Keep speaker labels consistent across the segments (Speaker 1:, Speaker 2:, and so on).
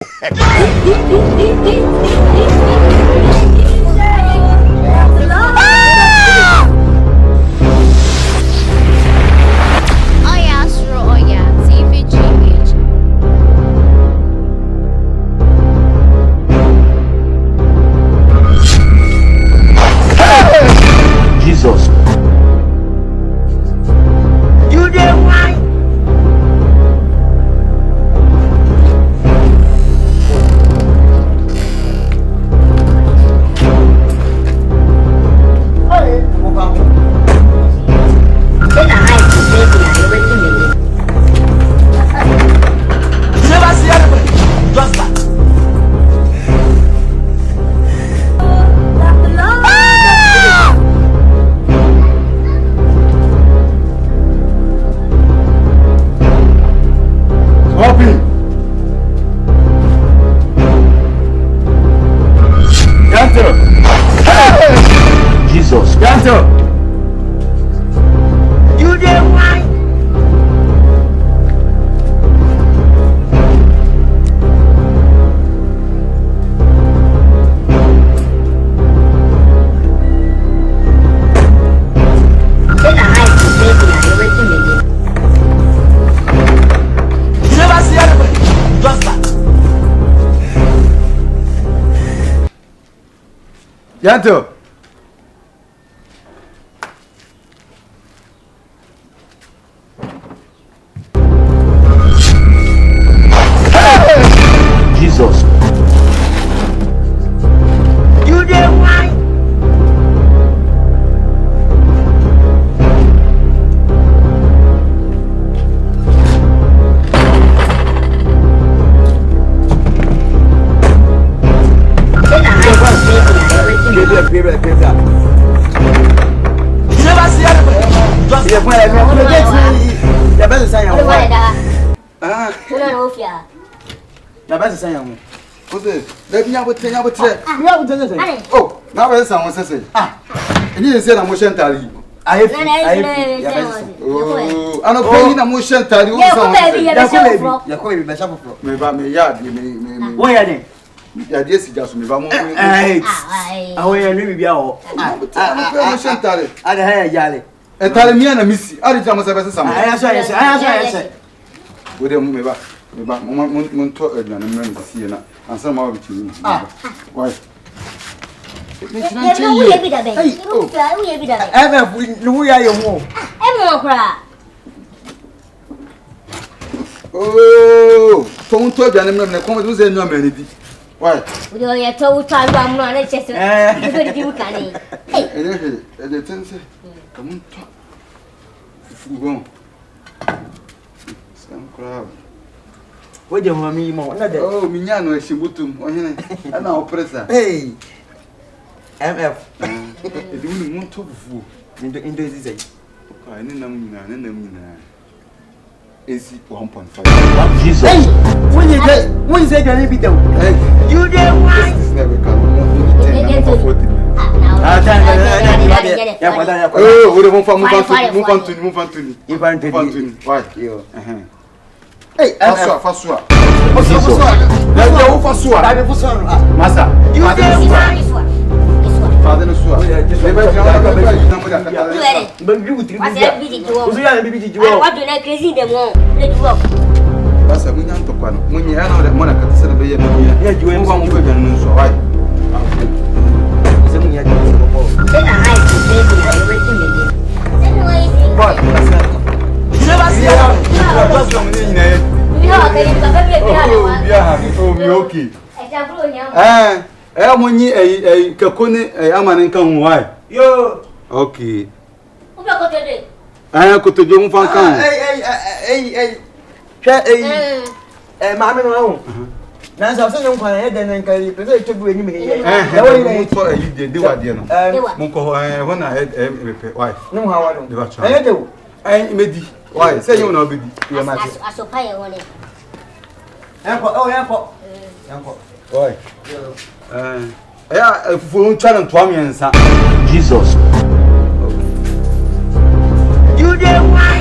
Speaker 1: Tvgh.
Speaker 2: Jesus.
Speaker 3: You did why?
Speaker 2: Jesus.
Speaker 3: Gentle. You did why? Gentle.
Speaker 2: Jesus.
Speaker 3: You did why? Oh, now there's someone says, ah, and you said I'm motion tally. I don't pay in a motion tally. Why are they? Yeah, yes, just me. I'm and tell me and miss I did almost a some. I said, with a move back. Monto and see and some of it. Why? Oh, don't talk to them. Come with no melody. Why? We are told time I'm not just you can. Come on, talk. Go. Some crowd. What do you want me more? Oh, Mignano is Shibutum, and now presser. Hey, MF. If you want to fool in the disease, I know. Is 1.5.
Speaker 2: Jesus.
Speaker 3: Hey, when you say you're going to be done, you did why? This is never come. Oh, we don't move on to why? Hey, fast. Massa, you did why? Father, no sure. But you would crazy them all. That's a million to one. When you have that money, I said, yeah, you ain't one good and so right. Money a kakone a man can why? Yo, okay. I could to do one can. Mamma, now I was on my head and I prefer to bring me. I for you did do what you know. When I had why? No, how I don't do. I do. I made why? Say you know, baby. You are I so pay on it. Uncle. Why? Yeah, if we don't challenge
Speaker 2: Jesus.
Speaker 3: You did why?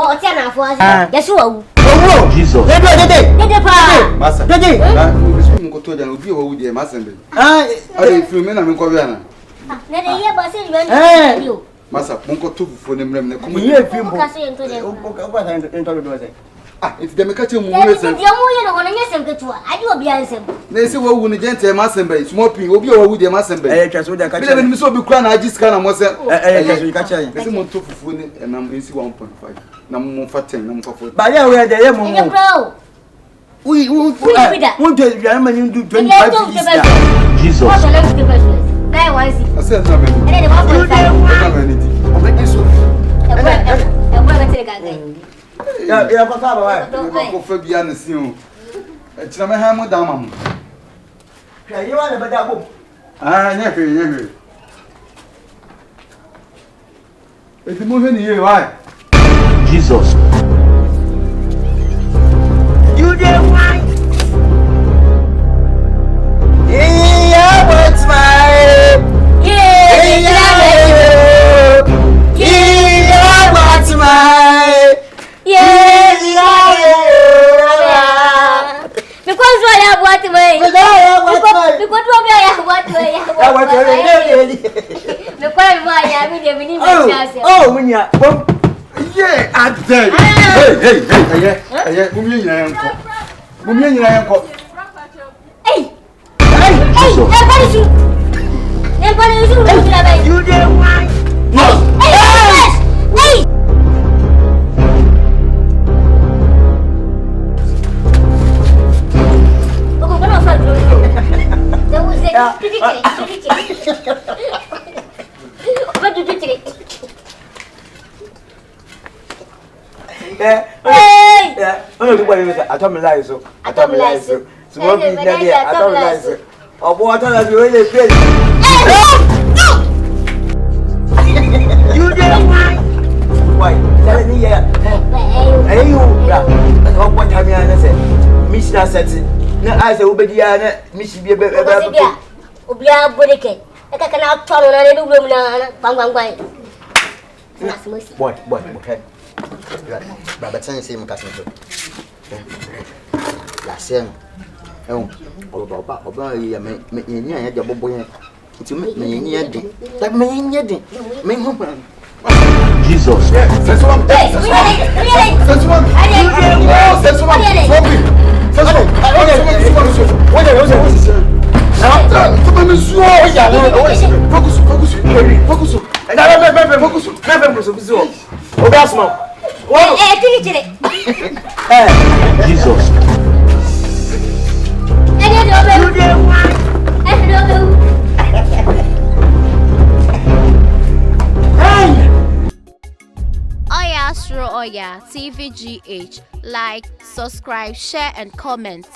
Speaker 1: Oh, Tiana for us. Yes, you.
Speaker 2: Jesus.
Speaker 3: Dede pa.
Speaker 4: Masa.
Speaker 3: Dede.
Speaker 4: Na mo ko to ja obi o wu de masa mbe. Ai fi me na me ko bia na.
Speaker 1: Na de ye ba se you.
Speaker 4: Masa mo ko to fufu ne mrem ne ko mo.
Speaker 3: Ye fi mbo.
Speaker 1: Ka se into de.
Speaker 3: O ba ta into do say.
Speaker 4: If dem ka che mu
Speaker 1: Ye
Speaker 4: we
Speaker 1: se
Speaker 4: se.
Speaker 1: de mo ye no go na nyesem ketua. Adi obi ansem.
Speaker 4: Na se wo wu ne Gentle masa mbe. Small pin obi o wu de masa mbe.
Speaker 3: Twa so de ka
Speaker 4: Me le me so obi kura na agi sika na mo se.
Speaker 3: twa so ka che.
Speaker 4: Na se mo to fufu ne enam esi 1.5. Na mo fa 10 na mo fa 40.
Speaker 3: Ba ya we de ye mo.
Speaker 1: Ye bro.
Speaker 3: We do you man do 25 years.
Speaker 2: Jesus.
Speaker 1: What's the next person? Guy wants it.
Speaker 4: I said na me.
Speaker 1: And then the one for
Speaker 4: Na me ni ti.
Speaker 3: O be so.
Speaker 1: the boy got to the guy.
Speaker 3: Ya ko ka ba wa.
Speaker 4: Ko fa bia na si o. E tira me ha mo da ma mo.
Speaker 3: Hwa ye wa na ba da bom.
Speaker 4: Nya hwe. Eti mo hwe ni ye wa.
Speaker 2: Jesus.
Speaker 3: You dey wine. Yeah, what's my? Yeah, what's my?
Speaker 1: Yeah. Because what I want to way. Because what I want to way.
Speaker 3: Oh, when you
Speaker 4: Yeah, I tell you. Hey. Mummy nyanko.
Speaker 1: Hey.
Speaker 2: Jesus.
Speaker 3: you dey wine.
Speaker 1: Hey.
Speaker 3: Oh, you want to atomize so. Smoke is not there. Atomize. Oh, what are you really feel? You dey wine. Why? Tell me here. Hey you, bra. What time you say? Miss na set. Na I say obedi ya na miss bi be.
Speaker 1: Obi a bodeke. E ka kana tono na ne dubro mu na gbangban.
Speaker 3: Boy.
Speaker 5: Baba tsan se mu kasin to. La sem. Oba ya me nya ya de bobo yen. Nti me nya de. Tak me nya de. Me ho.
Speaker 2: Jesus. Jesus.
Speaker 1: Oyaa, Suro, Oyaa, Tvgh. Like, subscribe, share, and comment.